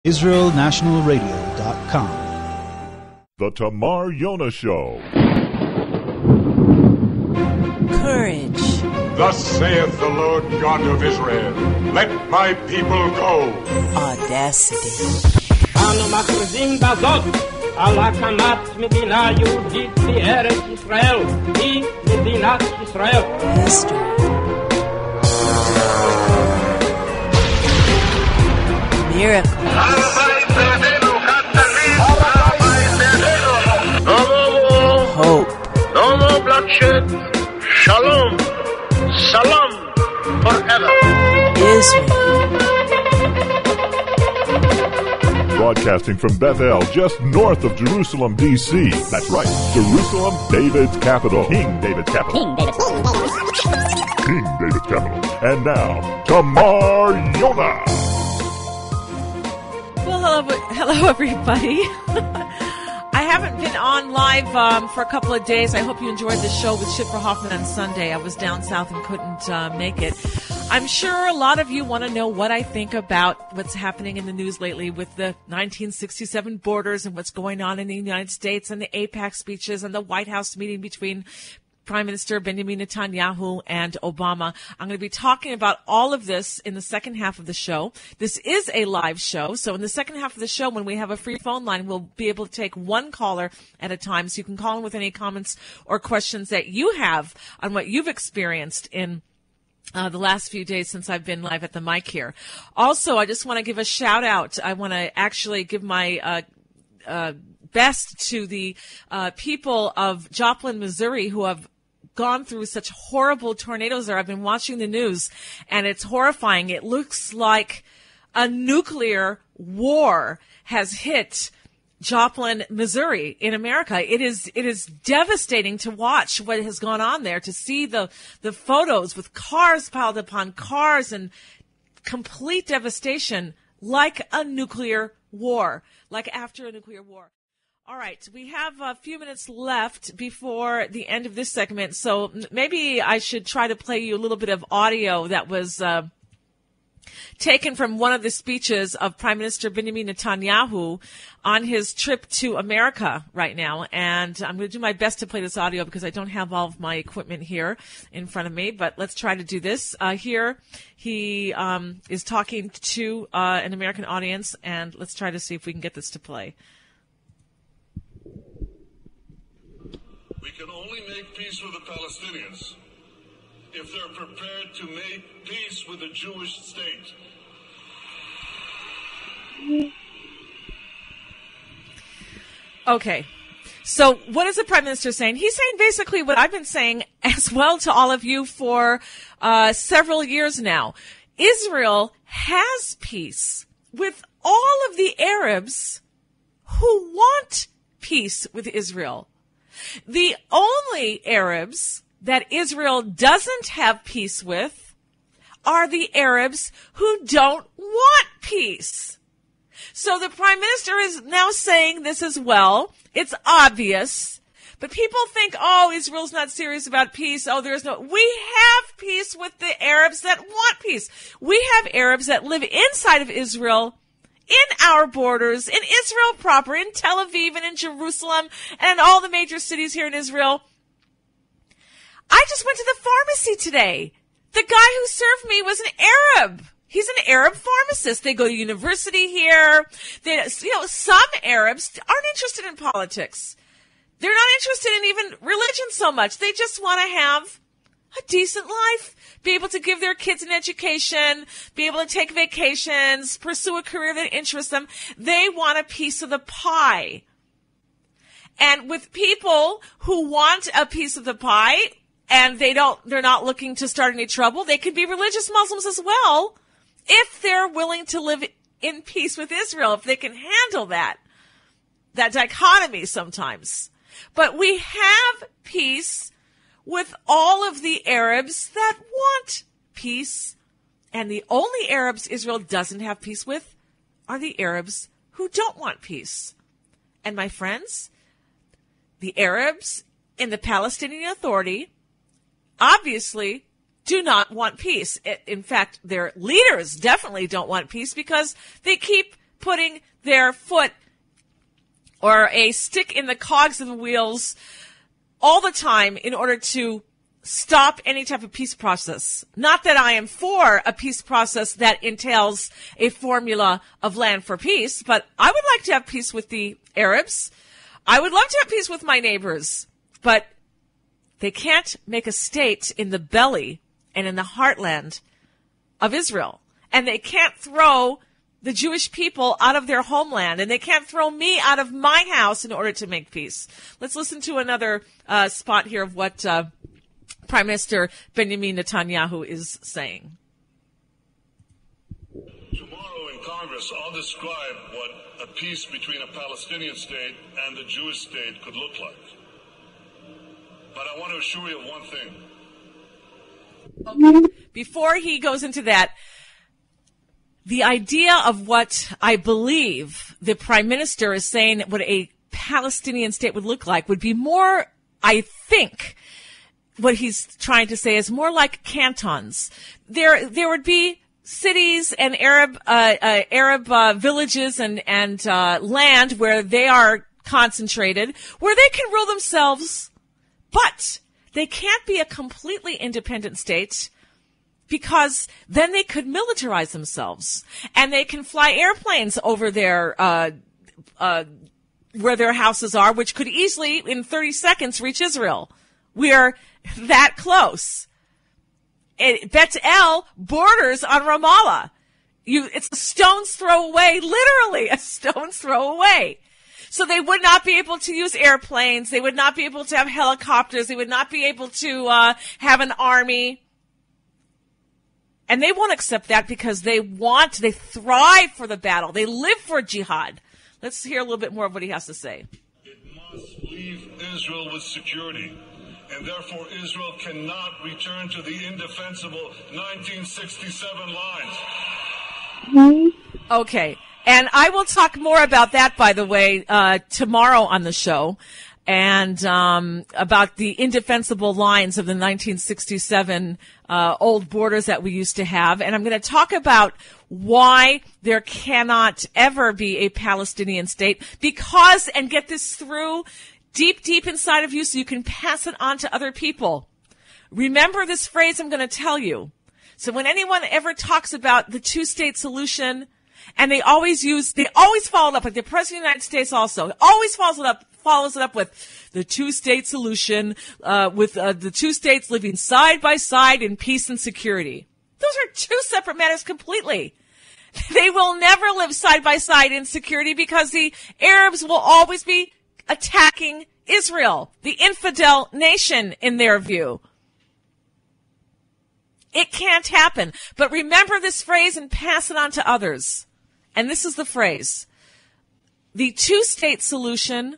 IsraelNationalRadio.com. The Tamar Yonah Show. Courage. Thus saith the Lord God of Israel, let my people go. Audacity. אנו מכריזים בזאת על הקמת מדינה יהודית בארץ ישראל, היא מדינת ישראל. History. Miracle. No more Hope. no more bloodshed. Shalom, salam forever. Israel. Broadcasting from Bethel, just north of Jerusalem, D.C. That's right, Jerusalem, David's capital. King David's capital. King David's capital. And now, Tamar Yonah. Well, hello everybody. I haven't been on live for a couple of days. I hope you enjoyed the show with Schiffer Hoffman on Sunday. I was down south and couldn't make it. I'm sure a lot of you want to know what I think about what's happening in the news lately with the 1967 borders and what's going on in the United States and the AIPAC speeches and the White House meeting between Prime Minister Benjamin Netanyahu and Obama. I'm going to be talking about all of this in the second half of the show. This is a live show, so in the second half of the show, when we have a free phone line, we'll be able to take one caller at a time, so you can call in with any comments or questions that you have on what you've experienced in the last few days since I've been live at the mic here. Also, I just want to give a shout out. I want to actually give my best to the people of Joplin, Missouri, who have gone through such horrible tornadoes there. I've been watching the news, and it's horrifying. It looks like a nuclear war has hit Joplin, Missouri in America. It is devastating to watch what has gone on there, to see the photos with cars piled upon cars and complete devastation, like a nuclear war, like after a nuclear war. All right, we have a few minutes left before the end of this segment, so maybe I should try to play you a little bit of audio that was taken from one of the speeches of Prime Minister Benjamin Netanyahu on his trip to America right now. And I'm going to do my best to play this audio because I don't have all of my equipment here in front of me, but let's try to do this. Here he is talking to an American audience, and let's try to see if we can get this to play. We can only make peace with the Palestinians if they're prepared to make peace with the Jewish state. Okay. So what is the Prime Minister saying? He's saying basically what I've been saying as well to all of you for several years now. Israel has peace with all of the Arabs who want peace with Israel. The only Arabs that Israel doesn't have peace with are the Arabs who don't want peace. So the Prime Minister is now saying this as well. It's obvious. But people think, oh, Israel's not serious about peace. Oh, there's no. We have peace with the Arabs that want peace. We have Arabs that live inside of Israel, in our borders, in Israel proper, in Tel Aviv and in Jerusalem and all the major cities here in Israel. I just went to the pharmacy today. The guy who served me was an Arab. He's an Arab pharmacist. They go to university here. Some Arabs aren't interested in politics. They're not interested in even religion so much. They just want to have a decent life, be able to give their kids an education, be able to take vacations, pursue a career that interests them. They want a piece of the pie. And with people who want a piece of the pie and they're not looking to start any trouble, they can be religious Muslims as well if they're willing to live in peace with Israel, if they can handle that dichotomy sometimes. But we have peace with all of the Arabs that want peace. And the only Arabs Israel doesn't have peace with are the Arabs who don't want peace. And my friends, the Arabs in the Palestinian Authority obviously do not want peace. In fact, their leaders definitely don't want peace because they keep putting their foot or a stick in the cogs of the wheels all the time in order to stop any type of peace process. Not that I am for a peace process that entails a formula of land for peace, but I would like to have peace with the Arabs. I would love to have peace with my neighbors, but they can't make a state in the belly and in the heartland of Israel. And they can't throw the Jewish people out of their homeland, and they can't throw me out of my house in order to make peace. Let's listen to another spot here of what Prime Minister Benjamin Netanyahu is saying. Tomorrow in Congress, I'll describe what a peace between a Palestinian state and the Jewish state could look like. But I want to assure you of one thing. Okay. Before he goes into that, the idea of what I believe the Prime Minister is saying what a Palestinian state would look like would be more, I think, what he's trying to say is more like cantons. There would be cities and Arab villages and land where they are concentrated, where they can rule themselves, but they can't be a completely independent state because then they could militarize themselves and they can fly airplanes over their where their houses are, which could easily in 30 seconds reach Israel. We are that close. Bet El borders on Ramallah. It's a stone's throw away, literally a stone's throw away. So they would not be able to use airplanes. They would not be able to have helicopters. They would not be able to have an army. And they won't accept that because they thrive for the battle. They live for jihad. Let's hear a little bit more of what he has to say. It must leave Israel with security. And therefore, Israel cannot return to the indefensible 1967 lines. Okay. And I will talk more about that, by the way, tomorrow on the show, and about the indefensible lines of the 1967 old borders that we used to have. And I'm going to talk about why there cannot ever be a Palestinian state because, and get this through deep inside of you so you can pass it on to other people. Remember this phrase I'm going to tell you. So when anyone ever talks about the two-state solution, and they always follow it up, like the President of the United States also, always follows it up with the two-state solution, with the two states living side by side in peace and security. Those are two separate matters completely. They will never live side by side in security because the Arabs will always be attacking Israel, the infidel nation in their view. It can't happen. But remember this phrase and pass it on to others. And this is the phrase. The two-state solution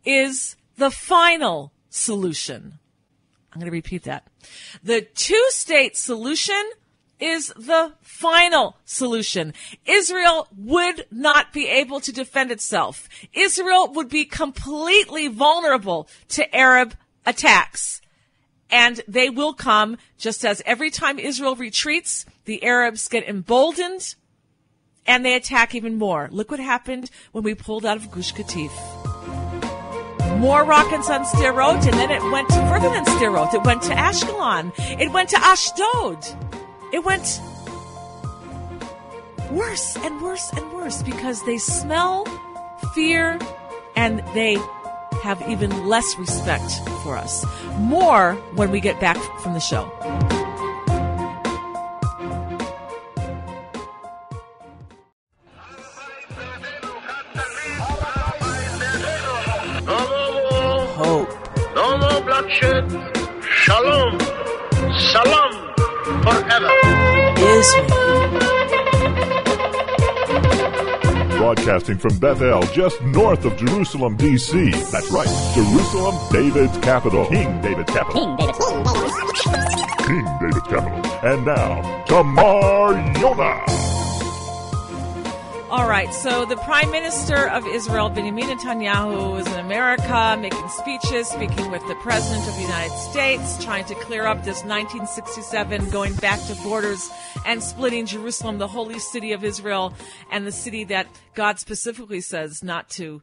is the final solution. I'm going to repeat that. The two-state solution is the final solution. Israel would not be able to defend itself. Israel would be completely vulnerable to Arab attacks. And they will come, just as every time Israel retreats, the Arabs get emboldened and they attack even more. Look what happened when we pulled out of Gush Katif. More rockets on Sderot, and then it went further than Sderot. It went to Ashkelon. It went to Ashdod. It went worse and worse and worse because they smell fear and they have even less respect for us. More when we get back from the show. Hope. No more bloodshed. Shalom. Salam forever. Israel. Broadcasting from Bethel, just north of Jerusalem, D.C. That's right, Jerusalem, David's capital. King David's capital. King David's capital. And now, Tamar Yonah. All right, so the Prime Minister of Israel, Benjamin Netanyahu, is in America making speeches, speaking with the President of the United States, trying to clear up this 1967 going back to borders and splitting Jerusalem, the holy city of Israel, and the city that God specifically says not to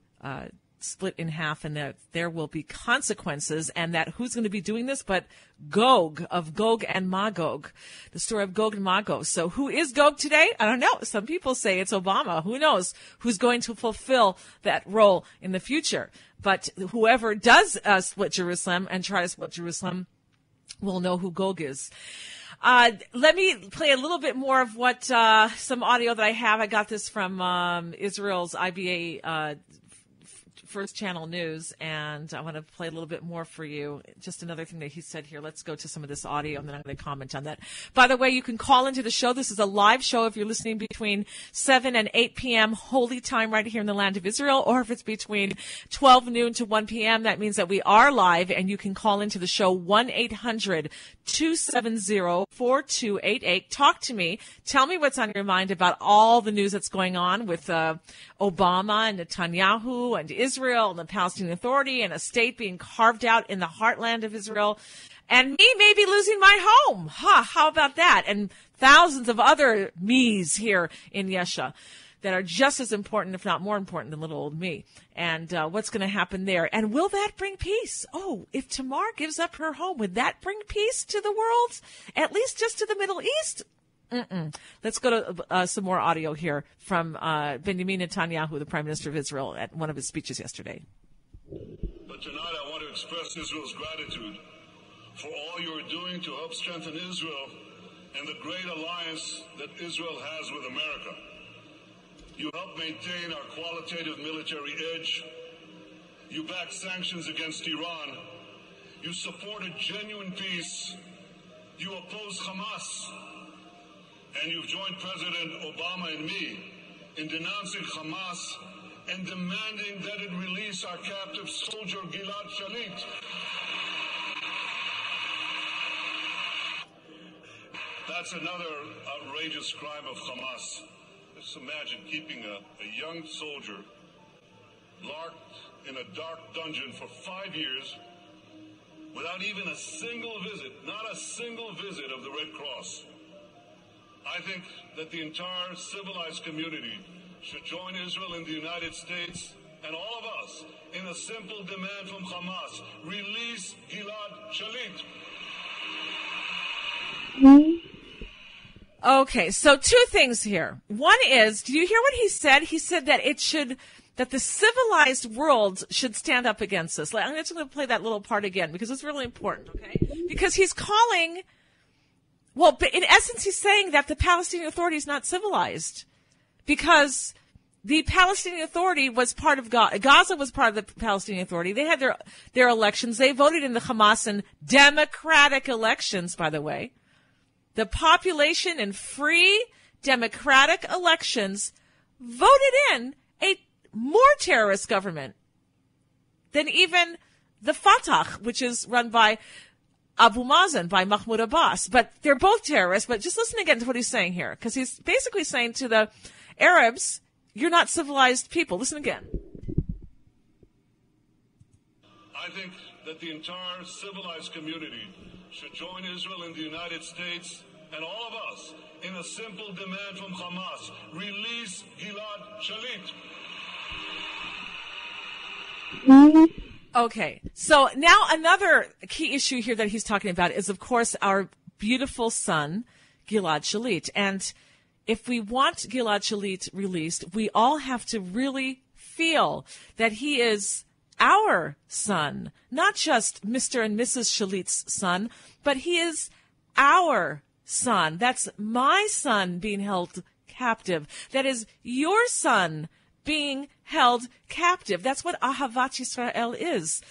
split in half, and that there will be consequences, and that who's going to be doing this but Gog, of Gog and Magog, the story of Gog and Magog. So who is Gog today? I don't know. Some people say it's Obama. Who knows who's going to fulfill that role in the future? But whoever does split Jerusalem and try to split Jerusalem will know who Gog is. Let me play a little bit more of what some audio that I have. I got this from Israel's IBA First Channel News, and I want to play a little bit more for you. Just another thing that he said here. Let's go to some of this audio, and then I'm going to comment on that. By the way, you can call into the show. This is a live show if you're listening between 7 and 8 p.m. Holy Time right here in the land of Israel, or if it's between 12 noon to 1 p.m. That means that we are live, and you can call into the show 1-800-270-4288. Talk to me. Tell me what's on your mind about all the news that's going on with Obama and Netanyahu and Israel and the Palestinian Authority and a state being carved out in the heartland of Israel, and me maybe losing my home. How about that? And thousands of other me's here in Yesha that are just as important, if not more important, than little old me. And what's going to happen there? And will that bring peace? Oh, if Tamar gives up her home, would that bring peace to the world? At least just to the Middle East? Let's go to some more audio here from Benjamin Netanyahu, the Prime Minister of Israel, at one of his speeches yesterday. But tonight I want to express Israel's gratitude for all you are doing to help strengthen Israel and the great alliance that Israel has with America. You help maintain our qualitative military edge. You back sanctions against Iran. You support a genuine peace. You oppose Hamas. And you've joined President Obama and me in denouncing Hamas and demanding that it release our captive soldier Gilad Shalit. That's another outrageous crime of Hamas. Just imagine keeping a young soldier locked in a dark dungeon for 5 years without even a single visit, not a single visit of the Red Cross. I think that the entire civilized community should join Israel and the United States and all of us in a simple demand from Hamas: release Gilad Shalit. Okay, so two things here. One is, do you hear what he said? He said that that the civilized world should stand up against this. I'm just going to play that little part again because it's really important, okay? Because he's calling... Well, but in essence, he's saying that the Palestinian Authority is not civilized because the Palestinian Authority was part of Gaza. Gaza was part of the Palestinian Authority. They had their elections. They voted in the Hamas and democratic elections, by the way. The population in free democratic elections voted in a more terrorist government than even the Fatah, which is run by Abu Mazen, by Mahmoud Abbas. But they're both terrorists. But just listen again to what he's saying here, because he's basically saying to the Arabs, you're not civilized people. Listen again. I think that the entire civilized community should join Israel and the United States and all of us in a simple demand from Hamas: release Gilad Shalit. Okay, so now another key issue here that he's talking about is, of course, our beautiful son, Gilad Shalit. And if we want Gilad Shalit released, we all have to really feel that he is our son, not just Mr. and Mrs. Shalit's son, but he is our son. That's my son being held captive. That is your son being held captive. That's what Ahavat Yisrael is.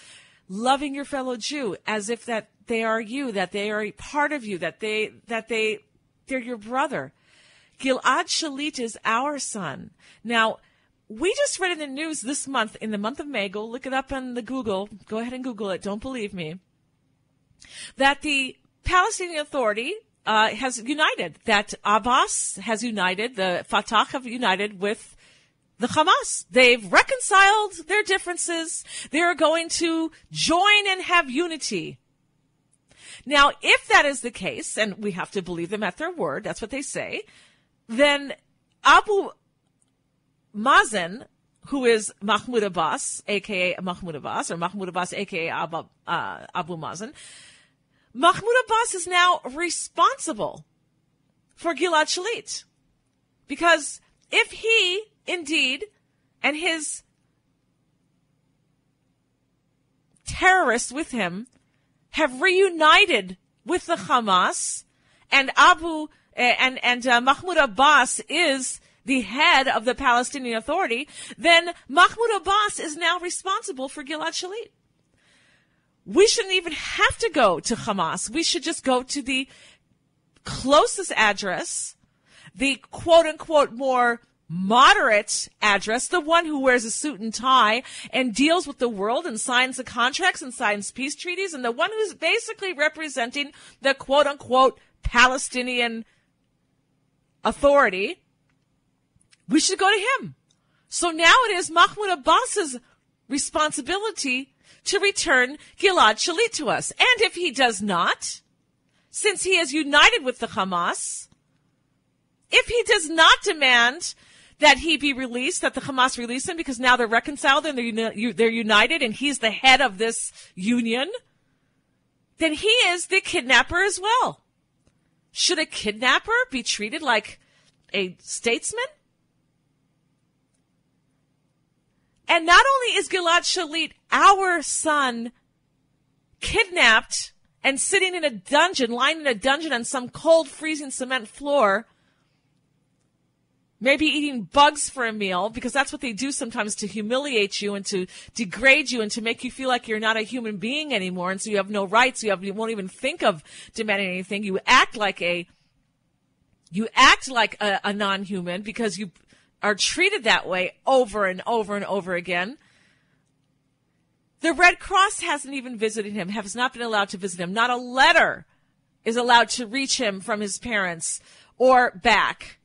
Loving your fellow Jew as if that they are you, that they are a part of you, that they're your brother. Gilad Shalit is our son. Now, we just read in the news this month, in the month of May, go look it up on the Google, go ahead and Google it, don't believe me, that the Palestinian Authority has united, that Abbas has united, the Fatah have united with the Hamas. They've reconciled their differences. They're going to join and have unity. Now, if that is the case, and we have to believe them at their word, that's what they say, then Abu Mazen, who is Mahmoud Abbas, a.k.a. Mahmoud Abbas, or Mahmoud Abbas, a.k.a. Abu Mazen, Mahmoud Abbas is now responsible for Gilad Shalit. Because if he, indeed, and his terrorists with him have reunited with the Hamas, and Mahmoud Abbas is the head of the Palestinian Authority, then Mahmoud Abbas is now responsible for Gilad Shalit. We shouldn't even have to go to Hamas. We should just go to the closest address, the quote-unquote more moderate address, the one who wears a suit and tie and deals with the world and signs the contracts and signs peace treaties, and the one who's basically representing the quote-unquote Palestinian Authority. We should go to him. So now it is Mahmoud Abbas's responsibility to return Gilad Shalit to us. And if he does not, since he is united with the Hamas, if he does not demand that he be released, that the Hamas release him, because now they're reconciled and they're united and he's the head of this union, then he is the kidnapper as well. Should a kidnapper be treated like a statesman? And not only is Gilad Shalit, our son, kidnapped and sitting in a dungeon, lying in a dungeon on some cold, freezing cement floor, maybe eating bugs for a meal, because that's what they do sometimes to humiliate you and to degrade you and to make you feel like you're not a human being anymore, and so you have no rights. You won't even think of demanding anything. You act like a non-human because you are treated that way over and over and over again. The Red Cross hasn't even visited him, has not been allowed to visit him. Not a letter is allowed to reach him from his parents or back.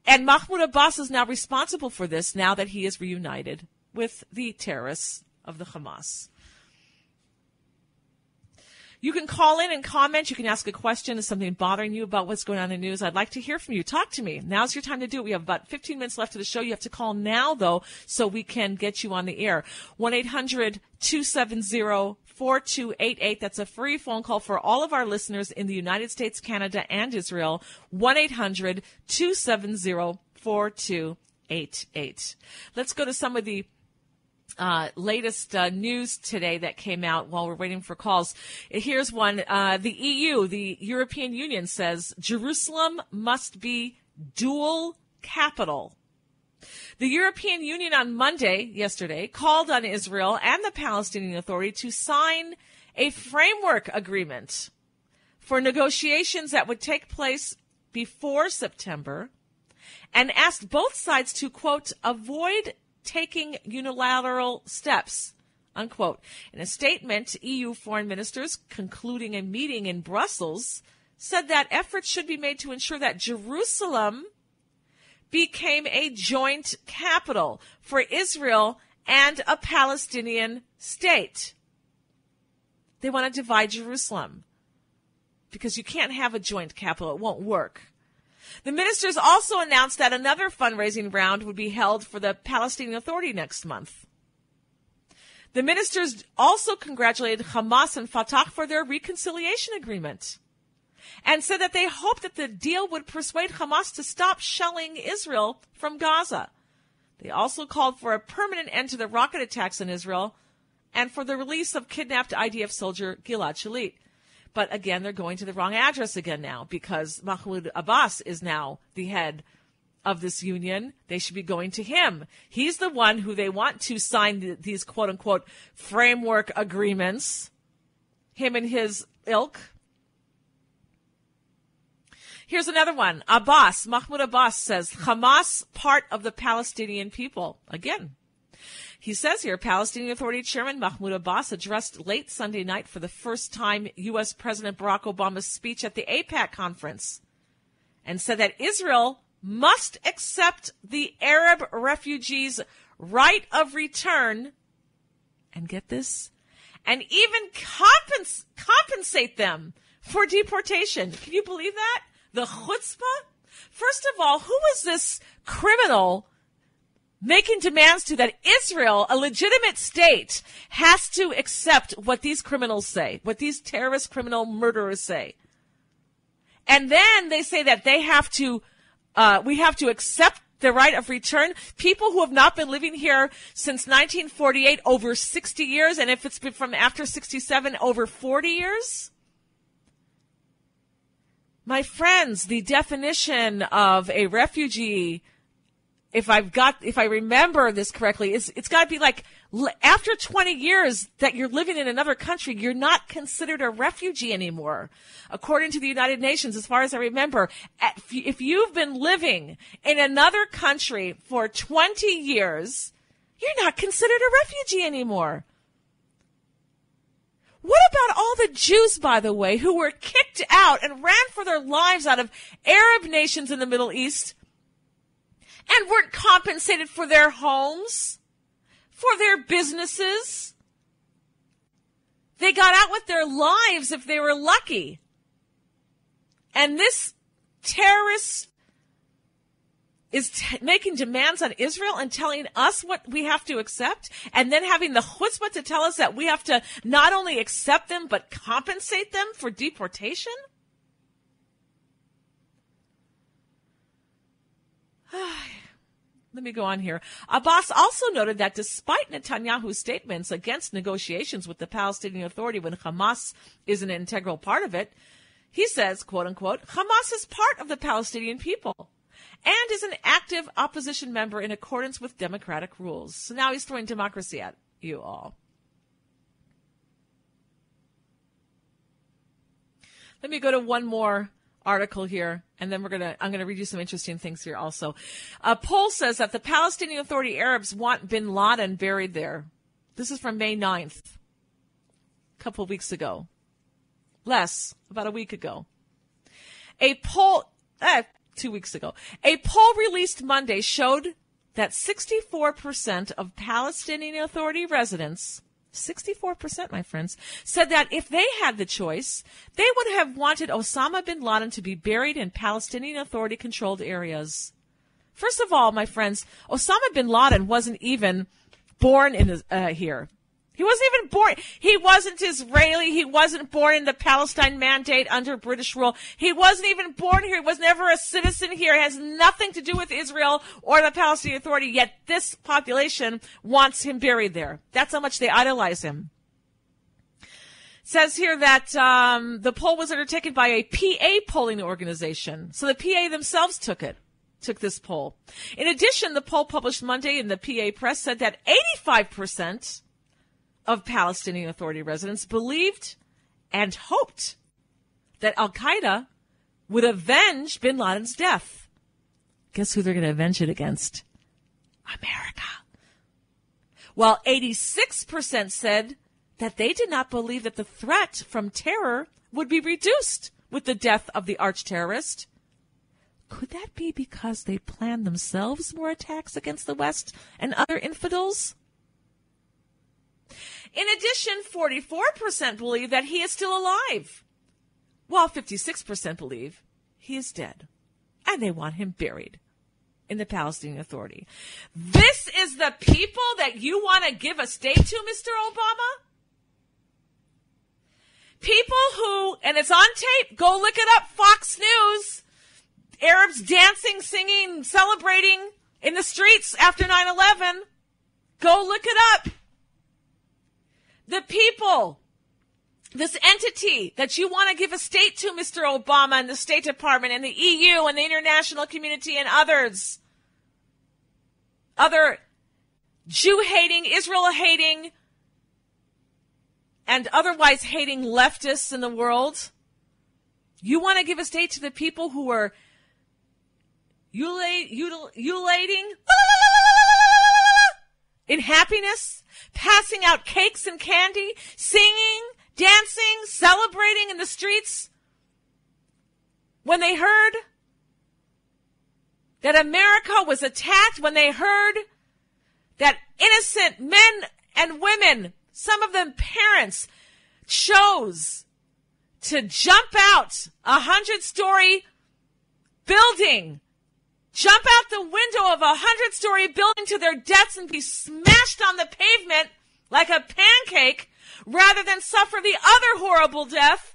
And Mahmoud Abbas is now responsible for this now that he is reunited with the terrorists of the Hamas. You can call in and comment. You can ask a question. Is something bothering you about what's going on in the news? I'd like to hear from you. Talk to me. Now's your time to do it. We have about 15 minutes left of the show. You have to call now, though, so we can get you on the air. 1-800-270-4288. That's a free phone call for all of our listeners in the United States, Canada, and Israel. 1-800-270-4288. Let's go to some of the latest news today that came out while we're waiting for calls. Here's one. The EU, the European Union, says Jerusalem must be dual capital. The European Union on yesterday, called on Israel and the Palestinian Authority to sign a framework agreement for negotiations that would take place before September, and asked both sides to, quote, avoid taking unilateral steps, unquote. In a statement, EU foreign ministers concluding a meeting in Brussels said that efforts should be made to ensure that Jerusalem became a joint capital for Israel and a Palestinian state. They want to divide Jerusalem because you can't have a joint capital. It won't work. The ministers also announced that another fundraising round would be held for the Palestinian Authority next month. The ministers also congratulated Hamas and Fatah for their reconciliation agreement and said that they hoped that the deal would persuade Hamas to stop shelling Israel from Gaza. They also called for a permanent end to the rocket attacks on Israel and for the release of kidnapped IDF soldier Gilad Shalit. But again, they're going to the wrong address again now because Mahmoud Abbas is now the head of this union. They should be going to him. He's the one who they want to sign these quote-unquote framework agreements, him and his ilk. Here's another one. Mahmoud Abbas says, Hamas part of the Palestinian people. Again. He says here, Palestinian Authority Chairman Mahmoud Abbas addressed late Sunday night for the first time U.S. President Barack Obama's speech at the AIPAC conference and said that Israel must accept the Arab refugees' right of return, and get this, and even compensate them for deportation. Can you believe that? The chutzpah? First of all, who is this criminal making demands to that Israel, a legitimate state, has to accept what these criminals say, what these terrorist criminal murderers say? And then they say that they have to, we have to accept the right of return. People who have not been living here since 1948, over 60 years, and if it's been from after 67, over 40 years. My friends, the definition of a refugee, if I remember this correctly, it's got to be like after 20 years that you're living in another country, you're not considered a refugee anymore. According to the United Nations, as far as I remember, if you've been living in another country for 20 years, you're not considered a refugee anymore. What about all the Jews, by the way, who were kicked out and ran for their lives out of Arab nations in the Middle East and weren't compensated for their homes, for their businesses? They got out with their lives if they were lucky. And this terrorist is making demands on Israel and telling us what we have to accept, and then having the chutzpah to tell us that we have to not only accept them, but compensate them for deportation? Let me go on here. Abbas also noted that despite Netanyahu's statements against negotiations with the Palestinian Authority when Hamas is an integral part of it, he says, quote unquote, Hamas is part of the Palestinian people and is an active opposition member in accordance with democratic rules. So now he's throwing democracy at you all. Let me go to one more article here, and then I'm gonna read you some interesting things here also. A poll says that the Palestinian Authority Arabs want bin Laden buried there. This is from May 9th, a couple of weeks ago. About a week ago. A poll, 2 weeks ago. A poll released Monday showed that 64% of Palestinian Authority residents, 64%, my friends, said that if they had the choice, they would have wanted Osama bin Laden to be buried in Palestinian Authority-controlled areas. First of all, my friends, Osama bin Laden wasn't even born in here. He wasn't even born. He wasn't Israeli. He wasn't born in the Palestine Mandate under British rule. He wasn't even born here. He was never a citizen here. It has nothing to do with Israel or the Palestinian Authority, yet this population wants him buried there. That's how much they idolize him. It says here that the poll was undertaken by a PA polling organization. So the PA themselves took this poll. In addition, the poll published Monday in the PA Press said that 85% of Palestinian Authority residents believed and hoped that Al-Qaeda would avenge bin Laden's death. Guess who they're going to avenge it against? America. While 86% said that they did not believe that the threat from terror would be reduced with the death of the arch-terrorist. Could that be because they planned themselves more attacks against the West and other infidels? In addition, 44% believe that he is still alive, while 56% believe he is dead, and they want him buried in the Palestinian Authority. This is the people that you want to give a state to, Mr. Obama? People who, and it's on tape, go look it up, Fox News, Arabs dancing, singing, celebrating in the streets after 9/11. Go look it up. The people, this entity that you want to give a state to, Mr. Obama, and the State Department and the EU and the international community and others, other Jew-hating, Israel-hating, and otherwise hating leftists in the world, you want to give a state to the people who are ululating in happiness, passing out cakes and candy, singing, dancing, celebrating in the streets when they heard that America was attacked when they heard that innocent men and women, some of them parents, chose to jump out a 100-story building, jump out the window of a 100-story building to their deaths and be smashed on the pavement like a pancake rather than suffer the other horrible death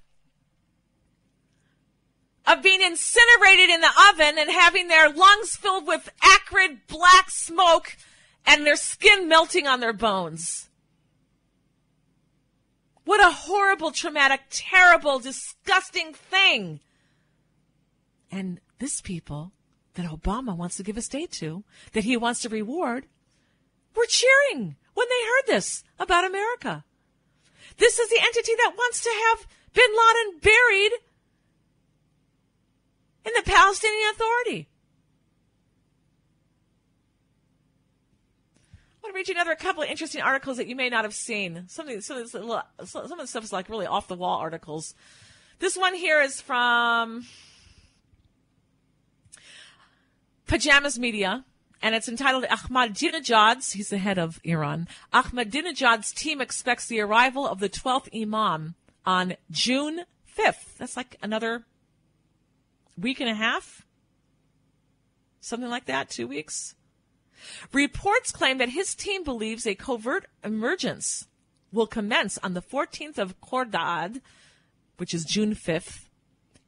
of being incinerated in the oven and having their lungs filled with acrid black smoke and their skin melting on their bones. What a horrible, traumatic, terrible, disgusting thing. And this people that Obama wants to give a state to, that he wants to reward, were cheering when they heard this about America. This is the entity that wants to have bin Laden buried in the Palestinian Authority. I want to read you another couple of interesting articles that you may not have seen. Some of the stuff is like really off-the-wall articles. This one here is from Pajamas Media, and it's entitled Ahmadinejad's, he's the head of Iran, Ahmadinejad's team expects the arrival of the 12th Imam on June 5th. That's like another week and a half? Something like that, 2 weeks? Reports claim that his team believes a covert emergence will commence on the 14th of Khordad, which is June 5th,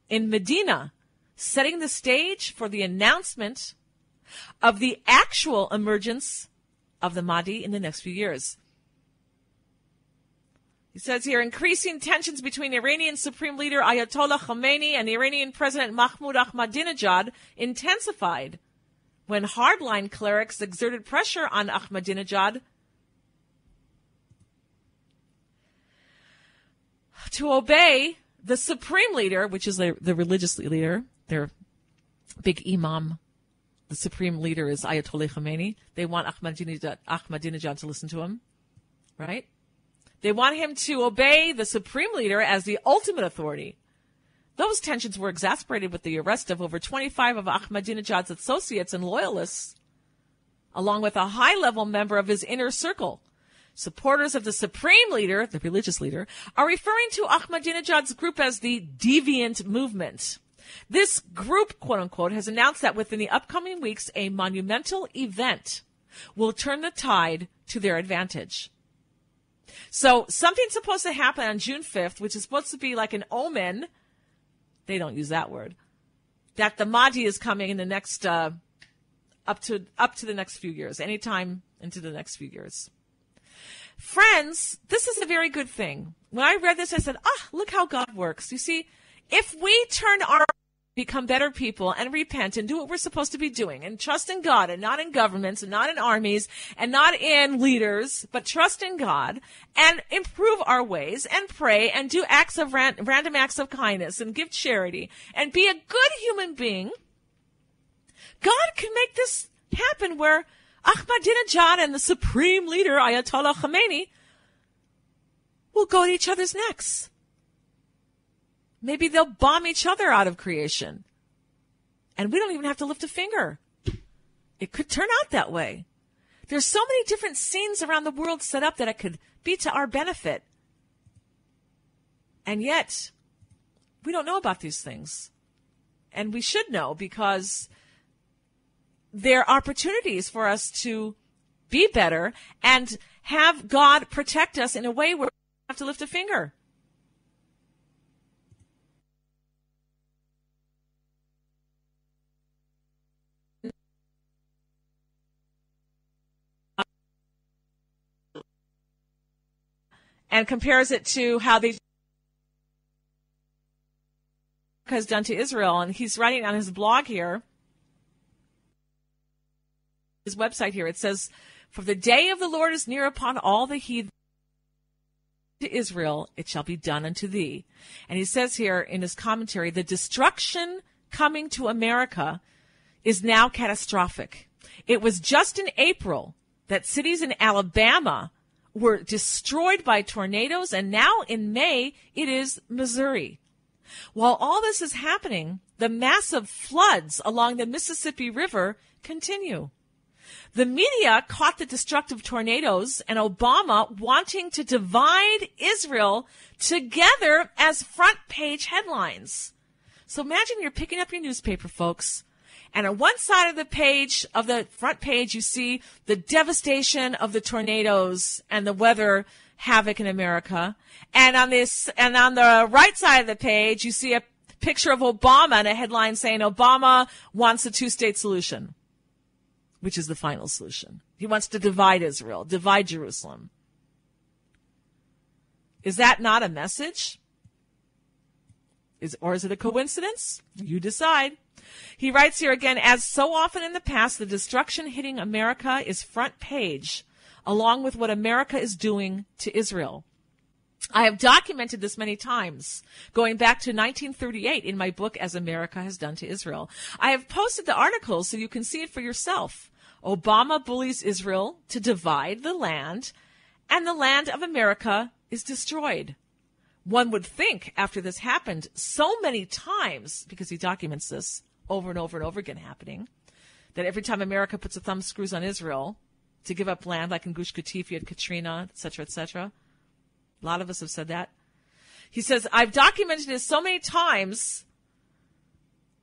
in Medina, setting the stage for the announcement of the actual emergence of the Mahdi in the next few years. He says here, increasing tensions between Iranian Supreme Leader Ayatollah Khamenei and Iranian President Mahmoud Ahmadinejad intensified when hardline clerics exerted pressure on Ahmadinejad to obey the Supreme Leader, which is the religious leader, their big imam. The Supreme Leader is Ayatollah Khamenei. They want Ahmadinejad to listen to him, right? They want him to obey the Supreme Leader as the ultimate authority. Those tensions were exacerbated with the arrest of over 25 of Ahmadinejad's associates and loyalists, along with a high-level member of his inner circle. Supporters of the Supreme Leader, the religious leader, are referring to Ahmadinejad's group as the Deviant Movement. This group, quote-unquote, has announced that within the upcoming weeks, a monumental event will turn the tide to their advantage. So something's supposed to happen on June 5th, which is supposed to be like an omen. They don't use that word. That the Mahdi is coming in the next, up to the next few years, anytime into the next few years. Friends, this is a very good thing. When I read this, I said, look how God works. You see, if we become better people and repent and do what we're supposed to be doing and trust in God and not in governments and not in armies and not in leaders, but trust in God and improve our ways and pray and do acts of random acts of kindness and give charity and be a good human being, God can make this happen where Ahmadinejad and the Supreme Leader, Ayatollah Khamenei, will go at each other's necks. Maybe they'll bomb each other out of creation. And we don't even have to lift a finger. It could turn out that way. There's so many different scenes around the world set up that it could be to our benefit. And yet, we don't know about these things. And we should know because there are opportunities for us to be better and have God protect us in a way where we don't have to lift a finger. And compares it to how they has done to Israel. And he's writing on his blog here, his website here, it says, "For the day of the Lord is near upon all the heathen to Israel, it shall be done unto thee." And he says here in his commentary, the destruction coming to America is now catastrophic. It was just in April that cities in Alabama were destroyed by tornadoes, and now in May, it is Missouri. While all this is happening, the massive floods along the Mississippi River continue. The media caught the destructive tornadoes and Obama wanting to divide Israel together as front page headlines. So imagine you're picking up your newspaper, folks, and on one side of the page, of the front page, you see the devastation of the tornadoes and the weather havoc in America. And on the right side of the page, you see a picture of Obama and a headline saying Obama wants a two-state solution, which is the final solution. He wants to divide Israel, divide Jerusalem. Is that not a message? Or is it a coincidence? You decide. He writes here again, as so often in the past, the destruction hitting America is front page, along with what America is doing to Israel. I have documented this many times, going back to 1938 in my book, As America Has Done to Israel. I have posted the articles so you can see it for yourself. Obama bullies Israel to divide the land, and the land of America is destroyed. One would think after this happened so many times, because he documents this over and over and over again happening, that every time America puts a thumb screws on Israel to give up land, like in Gush Katif, you had Katrina, et cetera, a lot of us have said that. He says, I've documented this so many times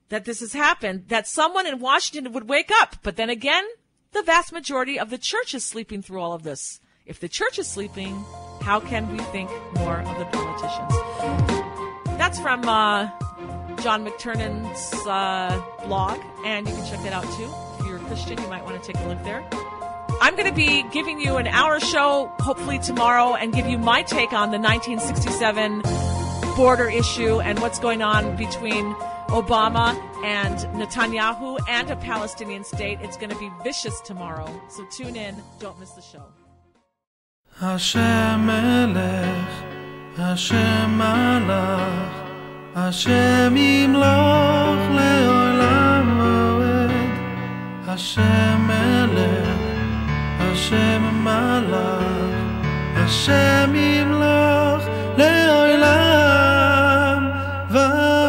that this has happened that someone in Washington would wake up. But then again, the vast majority of the church is sleeping through all of this. If the church is sleeping, how can we think more of the politicians? That's from John McTernan's blog, and you can check that out too. If you're a Christian, you might want to take a look there. I'm going to be giving you an hour show, hopefully tomorrow, and give you my take on the 1967 border issue and what's going on between Obama and Netanyahu and a Palestinian state. It's going to be vicious tomorrow, so tune in. Don't miss the show. Hashem Melech, Hashem Malach, Hashem Yimloch le'olam va'ed. Hashem Melech, Hashem Malach, Hashem Yimloch le'olam va'ed.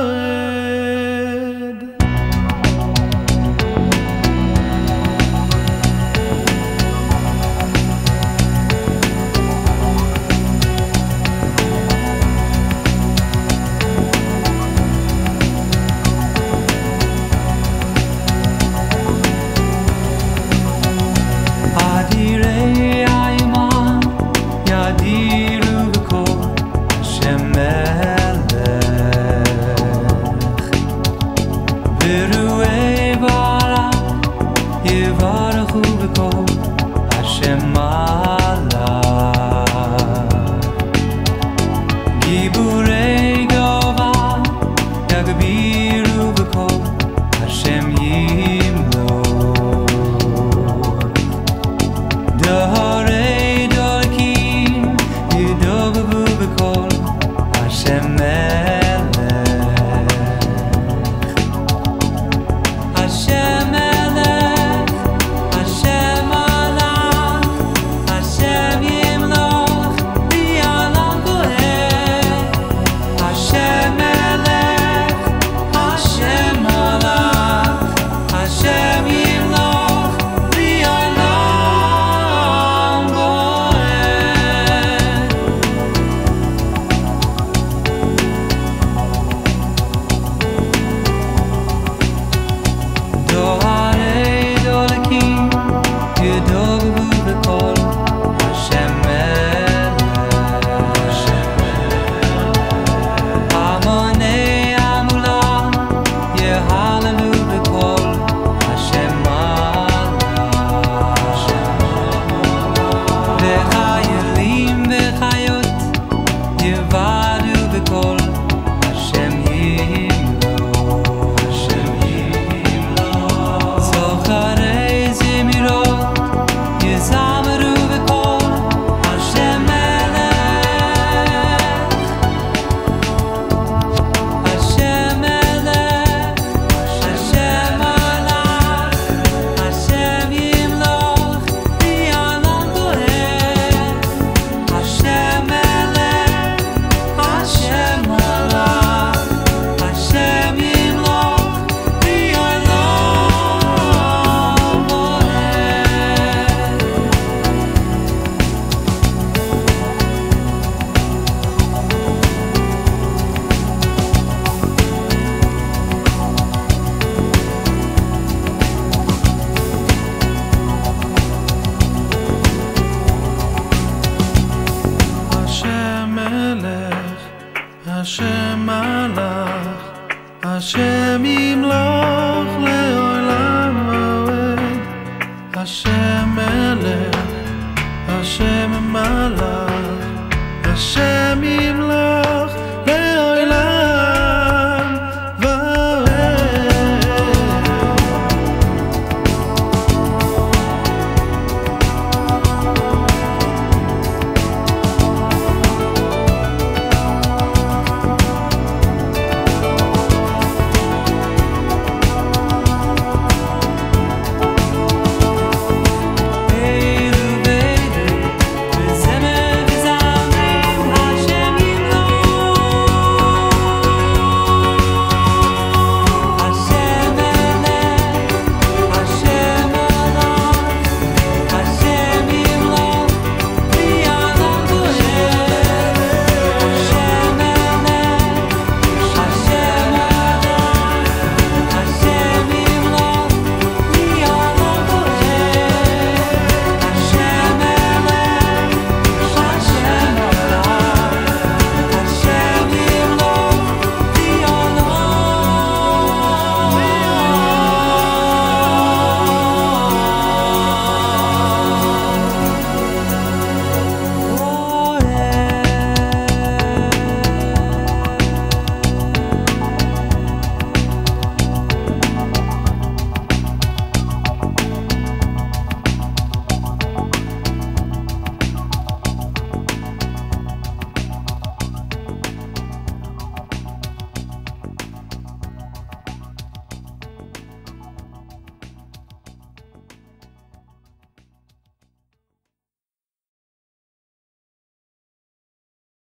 Hashem Melech, Hashem Malach, Hashem